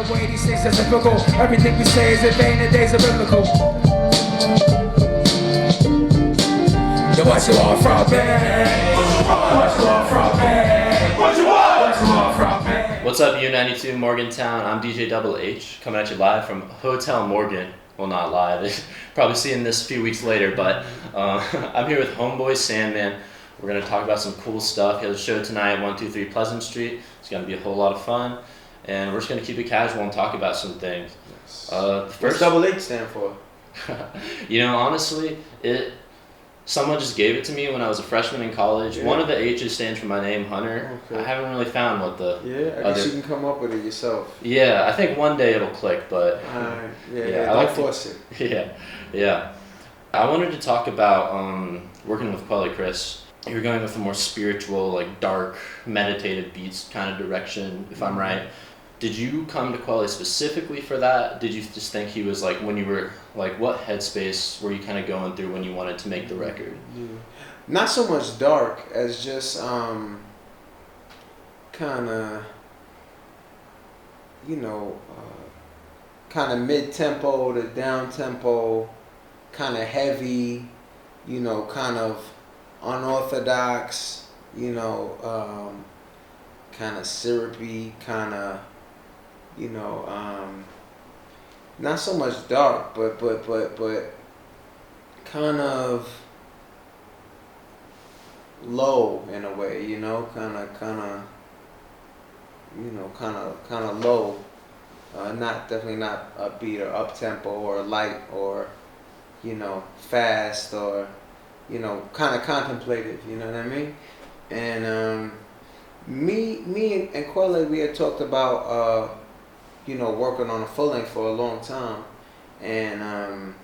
the way these things are typical. Everything we say is in vain, the days are biblical. Yo, what you want from me? What you want from me? What you want from me? What's up, U92 Morgantown? I'm DJ Double H, coming at you live from Hotel Morgan. Well, not live. Probably seeing this a few weeks later, but I'm here with Homeboy Sandman. We're going to talk about some cool stuff. He has a show tonight at 123 Pleasant Street. It's going to be a whole lot of fun. And we're just going to keep it casual and talk about some things. What's Double H stand for? You know, honestly, someone just gave it to me when I was a freshman in college. Yeah. One of the H's stands for my name, Hunter. Okay. I haven't really found what the I guess you can come up with it yourself. Yeah, I think one day it'll click, but... don't force it. Yeah. I wanted to talk about working with Quelly Chris. You're going with a more spiritual, like dark, meditative beats kind of direction, if I'm right. Did you come to Quelly specifically for that? Did you just think he was like, when you were, like, what headspace were you kind of going through when you wanted to make the record? Yeah. Not so much dark as just kind of, kind of mid-tempo to down-tempo, kind of heavy, kind of unorthodox, kind of syrupy, kind of, not so much dark, but kind of low in a way, kind of low, definitely not upbeat or up tempo or light or, fast or, kind of contemplative, you know what I mean? And me and Quelly, we had talked about working on a full length for a long time, and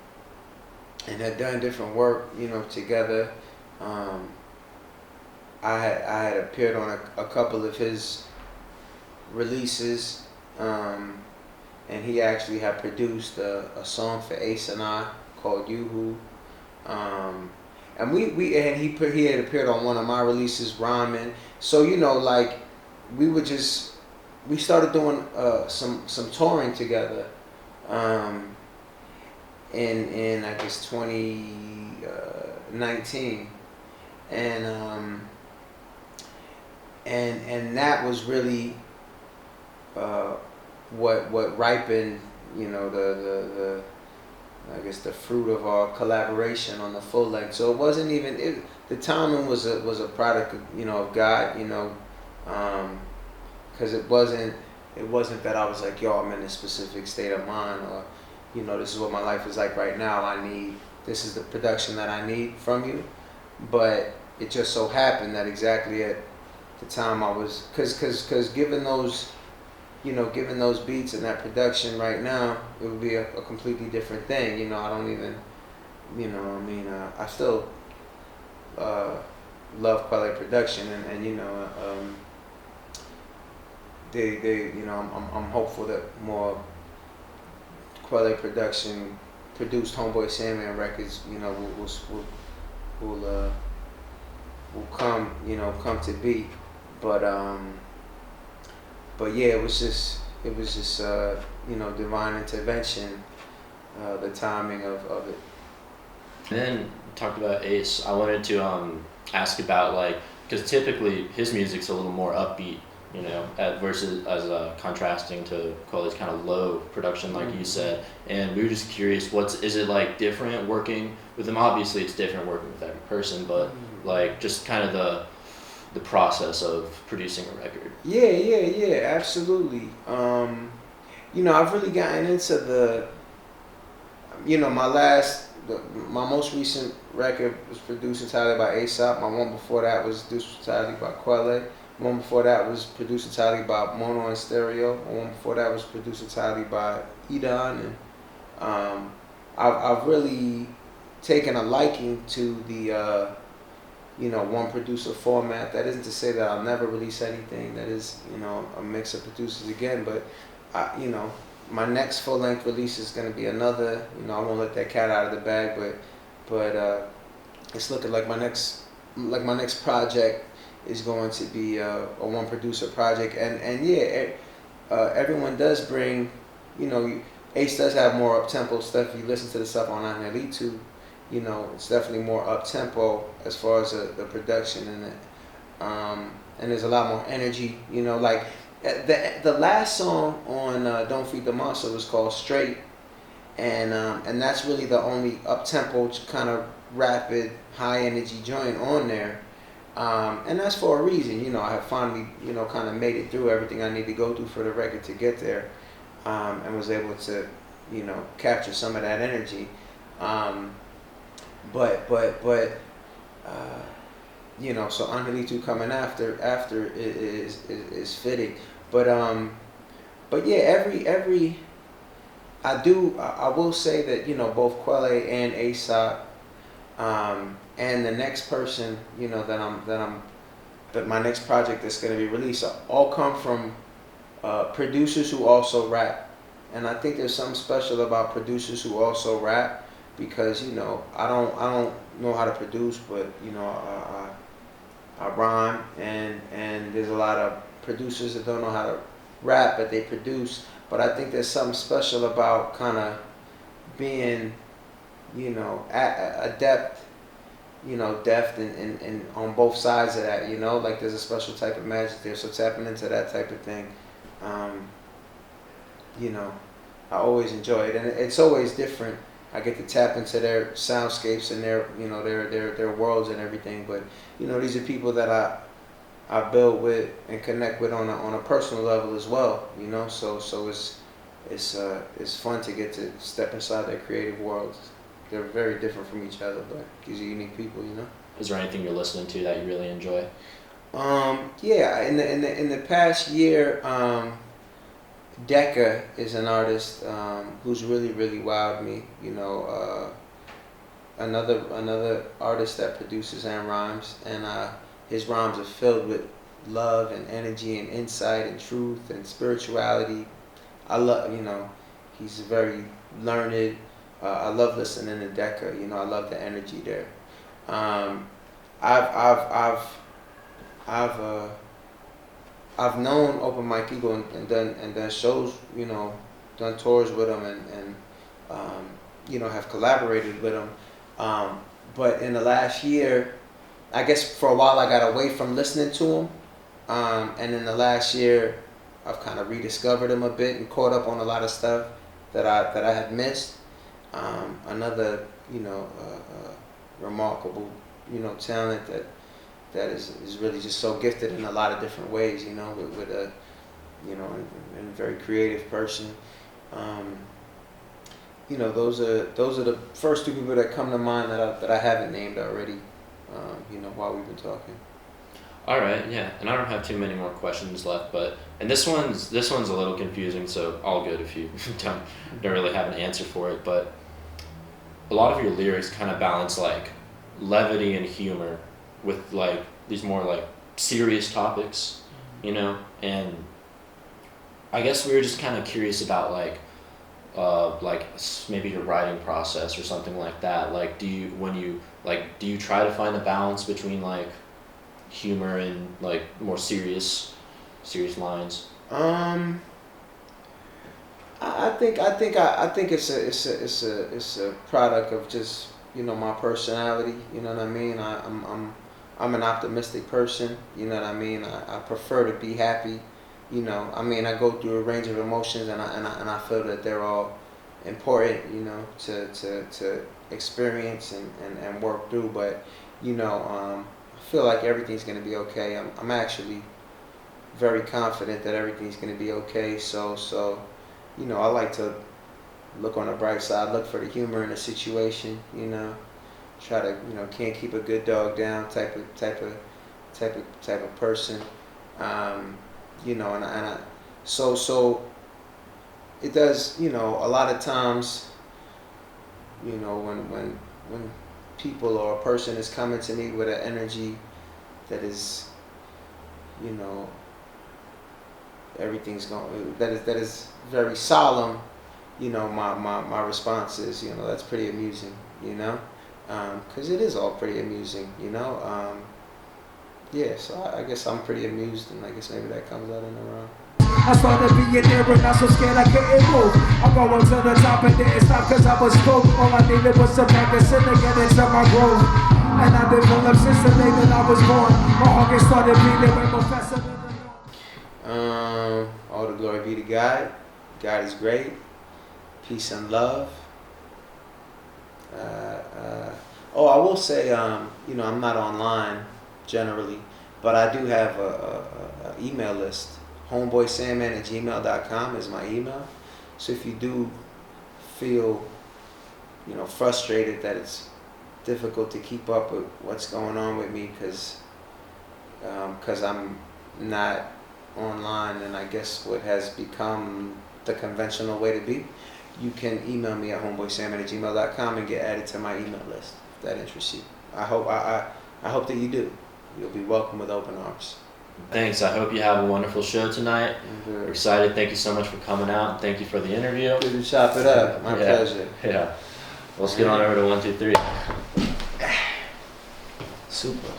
had done different work, together. I had appeared on a couple of his releases, and he actually had produced a song for Ace and I called You and he had appeared on one of my releases, Rhyming. So we started doing some touring together in I guess 2019, and that was really what ripened the I guess the fruit of our collaboration on the full length. So it wasn't even the timing was a product of of God, because it wasn't that I was like, yo, I'm in a specific state of mind, or this is what my life is like right now. This is the production that I need from you. But it just so happened that exactly at the time I was, because given those beats and that production right now, it would be a completely different thing. I don't even, I still love Quelly production, and I'm hopeful that more Quelly production produced Homeboy Sandman records, will come to be, but yeah, it was just divine intervention, the timing of it. And then talked about Ace. I wanted to ask about, like, because typically his music's a little more upbeat, versus as contrasting to Quelly's kind of low production, like you said. And we were just curious, is it like different working with him? Obviously, it's different working with every person, but like just kind of the process of producing a record. Yeah, absolutely. I've really gotten into my most recent record was produced entirely by A$AP. My one before that was produced entirely by Quelly. One before that was produced entirely by Mono and Stereo. One before that was produced entirely by Edon. And I've really taken a liking to the one producer format. That isn't to say that I'll never release anything that is a mix of producers again, but my next full length release is going to be another. I won't let that cat out of the bag, but it's looking like my next project is going to be a one producer project, and everyone does bring, Ace does have more up-tempo stuff. If you listen to the stuff on U92, it's definitely more up-tempo as far as the production in it. And there's a lot more energy, like the last song on Don't Feed the Monster was called Straight, and that's really the only up-tempo kind of rapid, high-energy joint on there. And that's for a reason, I have finally, kind of made it through everything I need to go through for the record to get there, and was able to, capture some of that energy. So Angelito coming after is fitting. But yeah, I will say that, both Quelle and ASAP, and the next person, that my next project that's going to be released, all come from producers who also rap. And I think there's something special about producers who also rap, because I don't know how to produce, but I rhyme, and there's a lot of producers that don't know how to rap, but they produce. But I think there's something special about kind of being, adept, deft and on both sides of that, like there's a special type of magic there. So tapping into that type of thing, I always enjoy it, and it's always different. I get to tap into their soundscapes and their, their worlds and everything. But these are people that I build with and connect with on a personal level as well. So it's fun to get to step inside their creative worlds. They're very different from each other, but these are unique people. Is there anything you're listening to that you really enjoy? Yeah, in the past year, Decca is an artist who's really wowed me. Another artist that produces and rhymes, and his rhymes are filled with love and energy and insight and truth and spirituality. I love, he's very learned. I love listening to Decca. I love the energy there. I've known Open Mike Eagle and done shows, done tours with him, and have collaborated with him. But in the last year, I guess for a while I got away from listening to him, and in the last year, I've kind of rediscovered him a bit and caught up on a lot of stuff that I had missed. Another, remarkable, talent that is really just so gifted in a lot of different ways, with a, and a very creative person. Those are the first two people that come to mind that I haven't named already, while we've been talking. All right, yeah, and I don't have too many more questions left, and this one's a little confusing, so all good if you don't really have an answer for it. But a lot of your lyrics kind of balance like levity and humor with like these more like serious topics, and I guess we were just kind of curious about like maybe your writing process or something like that. Like, do you try to find a balance between like humor and like more serious lines? I think it's a product of just my personality. You know what I mean? I'm an optimistic person. You know what I mean? I prefer to be happy. I go through a range of emotions, and I feel that they're all important. To experience and work through. But I feel like everything's gonna be okay. I'm actually very confident that everything's gonna be okay. So I like to look on the bright side, look for the humor in the situation. Try to can't keep a good dog down type of person. So it does. A lot of times, when people or a person is coming to me with an energy that is, everything's going, that is very solemn, my response is, that's pretty amusing, because it is all pretty amusing, yeah, so I guess I'm pretty amused, and I guess maybe that comes out in the rhyme. I started being nearer, not so scared I couldn't move. I'm going to the top and didn't stop cause I was spooked. All I needed was some medicine to get into my groove. And I've been full of since the day that I was born. My heart get started beating way more faster than the norm. All the glory be to God. God is great. Peace and love. I will say, you know, I'm not online generally, but I do have a email list. homeboysandman@gmail.com is my email. So if you do feel, you know, frustrated that it's difficult to keep up with what's going on with me because I'm not online and I guess what has become the conventional way to be, you can email me at homeboysandman@gmail.com and get added to my email list if that interests you. I hope that you do. You'll be welcome with open arms. Thanks. I hope you have a wonderful show tonight. We're excited. Thank you so much for coming out. Thank you for the interview. Good to chop it up. My pleasure. Yeah. Let's get on over to 1, 2, 3. Super.